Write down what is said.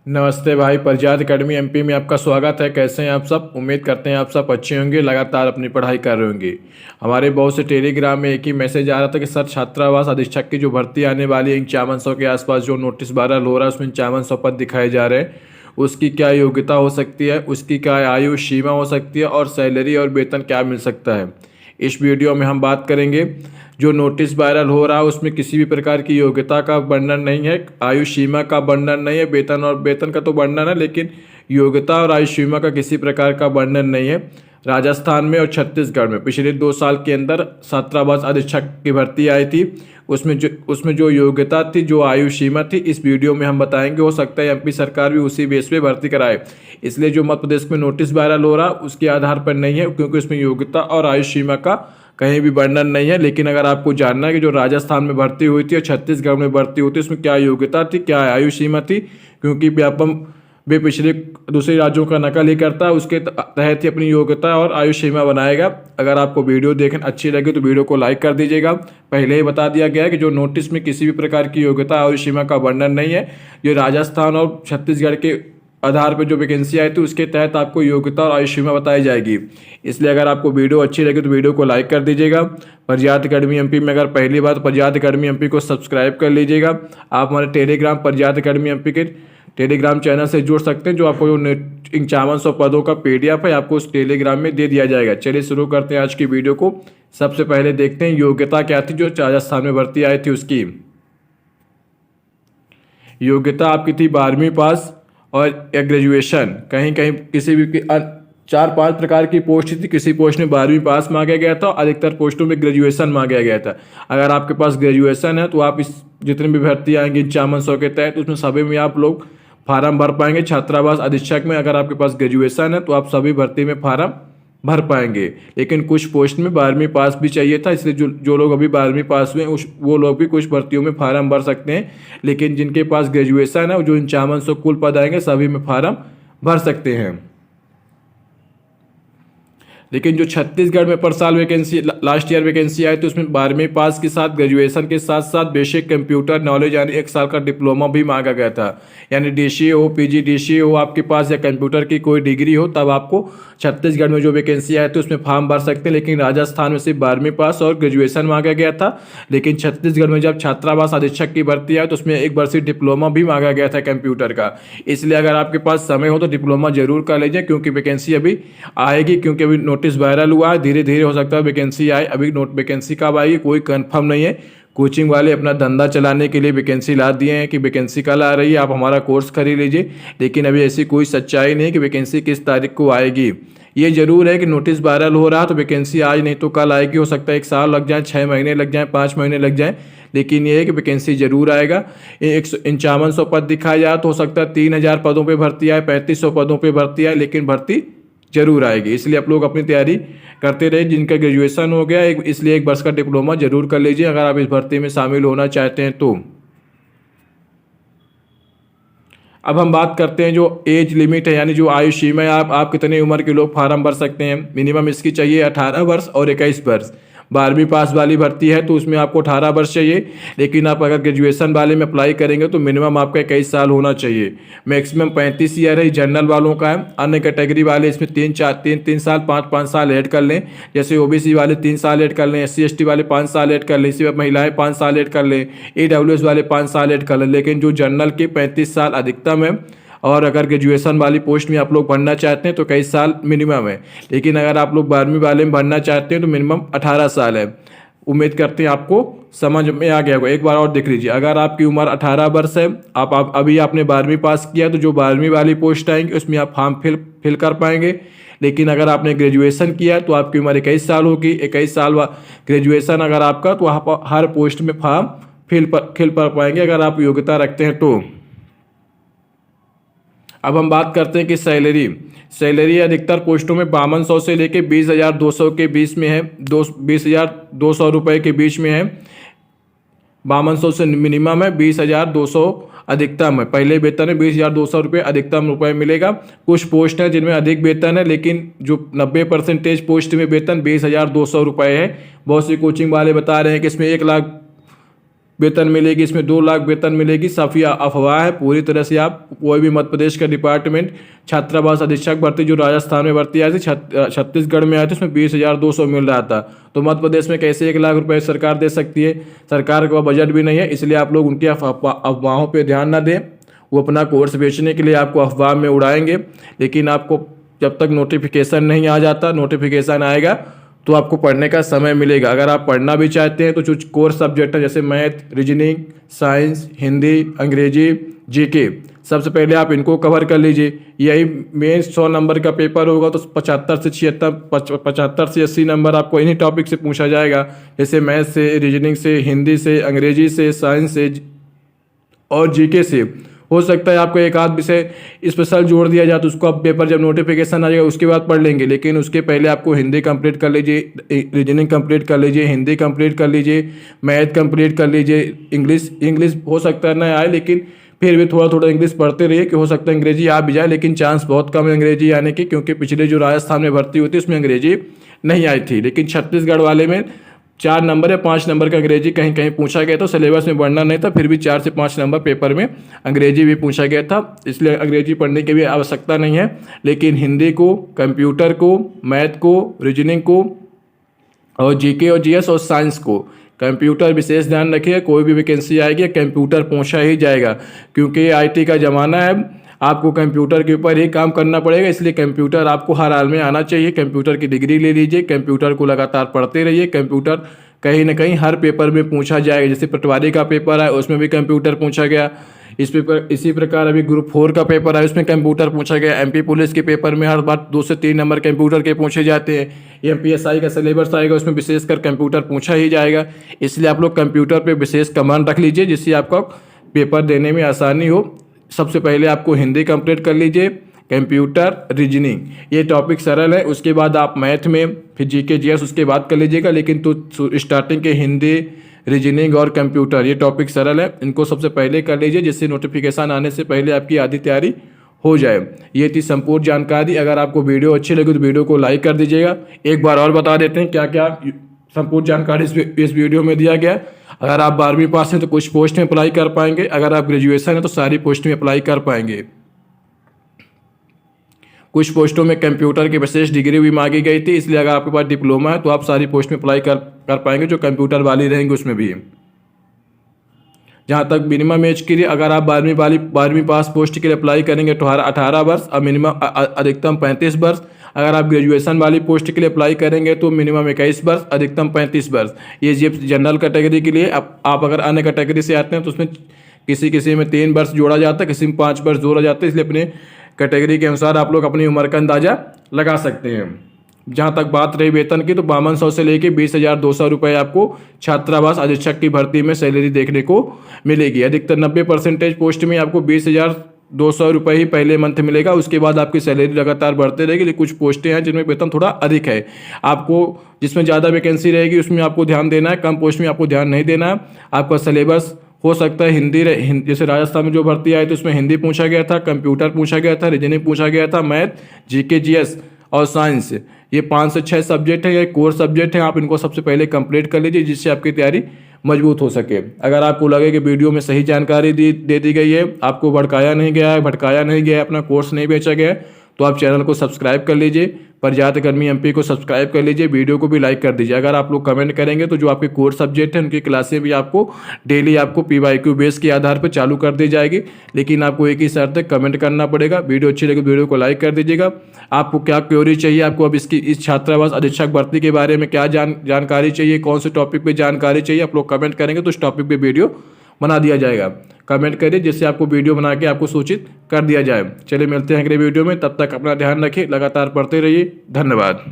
नमस्ते भाई। प्रज्ञात academy MP में आपका स्वागत है। कैसे हैं आप सब? उम्मीद करते हैं आप सब अच्छे होंगे, लगातार अपनी पढ़ाई कर रहे होंगे। हमारे बहुत से टेलीग्राम में एक ही मैसेज आ रहा था कि सर छात्रावास अधीक्षक की जो भर्ती आने वाली है 5100 के आसपास जो नोटिस वायरल हो रहा है उसमें 5100 पद दिखाए जा रहे हैं। उसकी क्या योग्यता हो सकती है, उसकी क्या आयु सीमा हो सकती है और सैलरी और वेतन क्या मिल सकता है, इस वीडियो में हम बात करेंगे। जो नोटिस वायरल हो रहा है उसमें किसी भी प्रकार की योग्यता का वर्णन नहीं है, आयु सीमा का वर्णन नहीं है, वेतन का तो वर्णन है, लेकिन योग्यता और आयु सीमा का किसी प्रकार का वर्णन नहीं है। राजस्थान में और छत्तीसगढ़ में पिछले 2 साल के अंदर छात्रावास अधीक्षक की भर्ती आई थी। उसमें जो योग्यता थी, जो आयु सीमा थी, इस वीडियो में हम बताएंगे। हो सकता है एमपी सरकार भी उसी बेस पे भर्ती कराए, इसलिए जो मध्य प्रदेश में नोटिस वायरल हो रहा उसके आधार पर नहीं है, क्योंकि उसमें योग्यता और आयु सीमा का कहीं भी वर्णन नहीं है। लेकिन अगर आपको जानना है कि जो राजस्थान में भर्ती हुई थी और छत्तीसगढ़ में भर्ती हुई थी उसमें क्या योग्यता थी, क्या आयु सीमा थी, क्योंकि व्यापम वे पिछले दूसरे राज्यों का नकल ही करता है, उसके तहत ही अपनी योग्यता और आयु सीमा बनाएगा। अगर आपको वीडियो देखना अच्छी लगे तो वीडियो को लाइक कर दीजिएगा। पहले ही बता दिया गया है कि जो नोटिस में किसी भी प्रकार की योग्यता आयु सीमा का वर्णन नहीं है। ये राजस्थान और छत्तीसगढ़ के आधार पर जो वैकेंसी आई थी उसके तहत आपको योग्यता और आयु सीमा बताई जाएगी। इसलिए अगर आपको वीडियो अच्छी लगे तो वीडियो को लाइक कर दीजिएगा। प्रज्ञात एकेडमी एमपी में अगर पहली बार प्रज्ञात एकेडमी एमपी को सब्सक्राइब कर लीजिएगा। आप हमारे टेलीग्राम प्रज्ञात एकेडमी एमपी के टेलीग्राम चैनल से जुड़ सकते हैं। जो आपको जो 5100 पदों का PDF है आपको उस टेलीग्राम में दे दिया जाएगा। चलिए शुरू करते हैं आज की वीडियो को। सबसे पहले देखते हैं योग्यता क्या थी जो राजस्थान में भर्ती आई थी। उसकी योग्यता आपकी थी 12वीं पास और ग्रेजुएशन। कहीं कहीं किसी भी 4-5 प्रकार की पोस्ट थी। किसी पोस्ट में 12वीं पास मांगा गया था, अधिकतर पोस्टों में ग्रेजुएशन मांगा गया था। अगर आपके पास ग्रेजुएशन है तो आप इस जितनी भी भर्ती आएंगी 5100 के तहत उसमें सभी में आप लोग फार्म भर पाएंगे। छात्रावास अधीक्षक में अगर आपके पास ग्रेजुएशन है तो आप सभी भर्ती में फार्म भर पाएंगे। लेकिन कुछ पोस्ट में 12वीं पास भी चाहिए था, इसलिए जो लोग अभी 12वीं पास हुए वो लोग भी कुछ भर्तियों में फार्म भर सकते हैं। लेकिन जिनके पास ग्रेजुएशन है, जो 5100 कुल पद आएंगे सभी में फार्म भर सकते हैं। लेकिन जो छत्तीसगढ़ में पर साल वैकेंसी लास्ट ईयर वैकेंसी आई तो उसमें 12वीं पास के साथ ग्रेजुएशन के साथ साथ बेसिक कंप्यूटर नॉलेज यानी 1 साल का डिप्लोमा भी मांगा गया था। यानी DCA हो, PGDCA हो आपके पास या कंप्यूटर की कोई डिग्री हो, तब आपको छत्तीसगढ़ में जो वैकेंसी आई तो उसमें फॉर्म भर सकते हैं। लेकिन राजस्थान में सिर्फ 12वीं पास और ग्रेजुएशन मांगा गया था। लेकिन छत्तीसगढ़ में जब छात्रावास अधीक्षक की भर्ती आई तो उसमें 1 वर्षीय डिप्लोमा भी मांगा गया था कंप्यूटर का। इसलिए अगर आपके पास समय हो तो डिप्लोमा जरूर कर लीजिए, क्योंकि वैकेंसी अभी आएगी। क्योंकि अभी नोटिस वायरल हुआ है, धीरे धीरे हो सकता है वैकेंसी आए। अभी वैकेंसी कब आएगी कोई कंफर्म नहीं है। कोचिंग वाले अपना धंधा चलाने के लिए वैकेंसी ला दिए हैं कि वैकेंसी कल आ रही है, आप हमारा कोर्स खरीद लीजिए। लेकिन अभी ऐसी कोई सच्चाई नहीं है कि वैकेंसी किस तारीख को आएगी। ये जरूर है कि नोटिस वायरल हो रहा है तो वैकेंसी आज नहीं तो कल आएगी। हो सकता है 1 साल लग जाए, 6 महीने लग जाए, 5 महीने लग जाए, लेकिन ये है कि वैकेंसी जरूर आएगा। 5100 पद दिखाया जाए तो हो सकता है 3000 पदों पर भर्ती आए, 3500 पदों पर भर्ती आए, लेकिन भर्ती जरूर आएगी। इसलिए आप लोग अपनी तैयारी करते रहे। जिनका ग्रेजुएशन हो गया इसलिए 1 वर्ष का डिप्लोमा जरूर कर लीजिए अगर आप इस भर्ती में शामिल होना चाहते हैं तो। अब हम बात करते हैं जो एज लिमिट है, यानी जो आयु सीमा है, आप कितने उम्र के लोग फार्म भर सकते हैं। मिनिमम इसकी चाहिए 18 वर्ष और 21 वर्ष। 12वीं पास वाली भर्ती है तो उसमें आपको 18 वर्ष चाहिए। लेकिन आप अगर ग्रेजुएशन वाले में अप्लाई करेंगे तो मिनिमम आपका 21 साल होना चाहिए। मैक्सिमम 35 ईयर है, जनरल वालों का है। अन्य कैटेगरी वाले इसमें 3 साल 5 साल ऐड कर लें। जैसे OBC वाले 3 साल ऐड कर लें, SC ST वाले 5 साल ऐड कर लें, इसी महिलाएं 5 साल ऐड कर लें, AWS वाले 5 साल ऐड कर लें। लेकिन जो जनरल के 35 साल अधिकतम है और अगर ग्रेजुएशन वाली पोस्ट में आप लोग भरना चाहते हैं तो कई साल मिनिमम है। लेकिन अगर आप लोग 12वीं वाले में भरना चाहते हैं तो मिनिमम 18 साल है। उम्मीद करते हैं आपको समझ में आ गया होगा। एक बार और देख लीजिए, अगर आपकी उम्र 18 वर्ष है, आप अभी आपने 12वीं पास किया तो जो 12वीं वाली पोस्ट आएंगी उसमें आप फॉर्म फिल कर पाएंगे। लेकिन अगर आपने ग्रेजुएशन किया है तो आपकी उम्र 21 साल होगी। 21 साल ग्रेजुएशन अगर आपका तो आप हर पोस्ट में फॉर्म फिल कर पाएंगे अगर आप योग्यता रखते हैं तो। अब हम बात करते हैं कि सैलरी अधिकतर पोस्टों में 5200 से लेके 20,200 के बीच में है, 20,200 रुपये के बीच में है। 5200 से मिनिमम है, 20,200 अधिकतम है। पहले वेतन है 20,200 रुपये अधिकतम रुपये मिलेगा। कुछ पोस्ट हैं जिनमें अधिक वेतन है, लेकिन जो 90% पोस्ट में वेतन 20,200 रुपये है। बहुत सी कोचिंग वाले बता रहे हैं कि इसमें वेतन मिलेगी, इसमें 2 लाख वेतन मिलेगी, साफी अफवाह है पूरी तरह से। आप कोई भी मध्य प्रदेश का डिपार्टमेंट छात्रावास अधीक्षक भर्ती जो राजस्थान में भर्ती आई थी, छत्तीसगढ़ में आई थी, उसमें 20,200 मिल रहा था। तो मध्य प्रदेश में कैसे 1 लाख रुपए सरकार दे सकती है? सरकार का बजट भी नहीं है, इसलिए आप लोग उनकी अफवाहों पर ध्यान ना दें। वो अपना कोर्स बेचने के लिए आपको अफवाह में उड़ाएंगे, लेकिन आपको जब तक नोटिफिकेशन नहीं आ जाता, नोटिफिकेशन आएगा तो आपको पढ़ने का समय मिलेगा। अगर आप पढ़ना भी चाहते हैं तो कुछ कोर्स सब्जेक्ट है जैसे मैथ, रीजनिंग, साइंस, हिंदी, अंग्रेजी, जीके, सबसे पहले आप इनको कवर कर लीजिए। यही मेन 100 नंबर का पेपर होगा तो 75 से 80 नंबर आपको इन्हीं टॉपिक से पूछा जाएगा, जैसे मैथ से, रीजनिंग से, हिंदी से, अंग्रेजी से, साइंस से और जीके से। हो सकता है आपको एक आध विषय स्पेशल जोड़ दिया जाए तो उसको आप पेपर जब नोटिफिकेशन आ जाएगा उसके बाद पढ़ लेंगे, लेकिन उसके पहले आपको हिंदी कंप्लीट कर लीजिए, रीजनिंग कंप्लीट कर लीजिए, हिंदी कंप्लीट कर लीजिए, मैथ कंप्लीट कर लीजिए, इंग्लिश हो सकता है ना आए, लेकिन फिर भी थोड़ा थोड़ा इंग्लिश पढ़ते रहिए कि हो सकता है अंग्रेजी आ भी जाए, लेकिन चांस बहुत कम है अंग्रेजी आने की, क्योंकि पिछले जो राजस्थान में भर्ती हुई थी उसमें अंग्रेजी नहीं आई थी। लेकिन छत्तीसगढ़ वाले में 4 नंबर या 5 नंबर का अंग्रेजी कहीं कहीं पूछा गया, तो सिलेबस में बढ़ना नहीं था, फिर भी 4 से 5 नंबर पेपर में अंग्रेजी भी पूछा गया था, इसलिए अंग्रेजी पढ़ने की भी आवश्यकता नहीं है। लेकिन हिंदी को, कंप्यूटर को, मैथ को, रीजनिंग को और जीके और जीएस और साइंस को, कंप्यूटर विशेष ध्यान रखिए, कोई भी वैकेंसी आएगी कंप्यूटर पूछा ही जाएगा, क्योंकि ये आईटी का ज़माना है, आपको कंप्यूटर के ऊपर ही काम करना पड़ेगा, इसलिए कंप्यूटर आपको हर हाल में आना चाहिए। कंप्यूटर की डिग्री ले लीजिए, कंप्यूटर को लगातार पढ़ते रहिए। कंप्यूटर कहीं ना कहीं हर पेपर में पूछा जाएगा, जैसे पटवारी का पेपर है उसमें भी कंप्यूटर पूछा गया, इसी प्रकार अभी ग्रुप 4 का पेपर है उसमें कंप्यूटर पूछा गया। एमपी पुलिस के पेपर में हर बार 2 से 3 नंबर कंप्यूटर के पूछे जाते हैं। एमपीएसआई का सिलेबस आएगा उसमें विशेषकर कंप्यूटर पूछा ही जाएगा, इसलिए आप लोग कंप्यूटर पर विशेष कमांड रख लीजिए जिससे आपका पेपर देने में आसानी हो। सबसे पहले आपको हिंदी कंप्लीट कर लीजिए, कंप्यूटर, रीजनिंग, ये टॉपिक सरल है। उसके बाद आप मैथ में, फिर जीके जीएस उसके बाद कर लीजिएगा, लेकिन तो स्टार्टिंग के हिंदी, रीजनिंग और कंप्यूटर ये टॉपिक सरल है, इनको सबसे पहले कर लीजिए जिससे नोटिफिकेशन आने से पहले आपकी आधी तैयारी हो जाए। ये थी संपूर्ण जानकारी। अगर आपको वीडियो अच्छी लगी तो वीडियो को लाइक कर दीजिएगा। एक बार और बता देते हैं क्या क्या संपूर्ण जानकारी इस वीडियो में दिया गया। अगर आप 12वीं पास हैं तो कुछ पोस्ट में अप्लाई कर पाएंगे, अगर आप ग्रेजुएशन हैं तो सारी पोस्ट में अप्लाई कर पाएंगे। कुछ पोस्टों में कंप्यूटर की विशेष डिग्री भी मांगी गई थी, इसलिए अगर आपके पास डिप्लोमा है तो आप सारी पोस्ट में अप्लाई कर पाएंगे जो कंप्यूटर वाली रहेंगे उसमें भी। जहाँ तक मिनिमम एज के लिए, अगर आप 12वीं पास पोस्ट के लिए अप्लाई करेंगे तो 18 वर्ष और मिनिमम अधिकतम 35 वर्ष। अगर आप ग्रेजुएशन वाली पोस्ट के लिए अप्लाई करेंगे तो मिनिमम 21 वर्ष, अधिकतम 35 वर्ष। ये जनरल कैटेगरी के लिए। आप अगर अन्य कैटेगरी से आते हैं तो उसमें किसी में 3 वर्ष जोड़ा जाता है, किसी में 5 वर्ष जोड़ा जाता है, इसलिए अपने कैटेगरी के अनुसार आप लोग अपनी उम्र का अंदाजा लगा सकते हैं। जहाँ तक बात रही वेतन की तो 5200 से लेके 20,200 रुपये आपको छात्रावास अधीक्षक की भर्ती में सैलरी देखने को मिलेगी। अधिकतर 90% पोस्ट में आपको 20,200 रुपये ही पहले मंथ मिलेगा, उसके बाद आपकी सैलरी लगातार बढ़ते रहेगी। लेकिन कुछ पोस्टें हैं जिनमें वेतन थोड़ा अधिक है, आपको जिसमें ज़्यादा वैकेंसी रहेगी उसमें आपको ध्यान देना है, कम पोस्ट में आपको ध्यान नहीं देना है। आपका सिलेबस हो सकता है हिंदी, जैसे राजस्थान में जो भर्ती आई तो उसमें हिंदी पूछा गया था, कंप्यूटर पूछा गया था, रीजनिंग पूछा गया था, मैथ, जीके जीएस और साइंस, ये 5 से 6 सब्जेक्ट है, ये कोर सब्जेक्ट है। आप इनको सबसे पहले कंप्लीट कर लीजिए जिससे आपकी तैयारी मजबूत हो सके। अगर आपको लगे कि वीडियो में सही जानकारी दे दी गई है, आपको भटकाया नहीं गया है, अपना कोर्स नहीं बेचा गया है, तो आप चैनल को सब्सक्राइब कर लीजिए, प्रजात अकादमी एमपी को सब्सक्राइब कर लीजिए, वीडियो को भी लाइक कर दीजिए। अगर आप लोग कमेंट करेंगे तो जो आपके कोर्स सब्जेक्ट हैं उनकी क्लासें भी आपको डेली आपको PYQ बेस के आधार पर चालू कर दी जाएगी, लेकिन आपको एक ही शर्त है, कमेंट करना पड़ेगा। वीडियो अच्छी लगी वीडियो को लाइक कर दीजिएगा। आपको क्या क्वेरी चाहिए, आपको अब इस छात्रावास अधीक्षक भर्ती के बारे में क्या जानकारी चाहिए, कौन से टॉपिक पर जानकारी चाहिए, आप लोग कमेंट करेंगे तो उस टॉपिक पर वीडियो बना दिया जाएगा। कमेंट करिए जिससे आपको वीडियो बना के आपको सूचित कर दिया जाए। चलिए मिलते हैं अगले वीडियो में, तब तक अपना ध्यान रखिए, लगातार पढ़ते रहिए। धन्यवाद।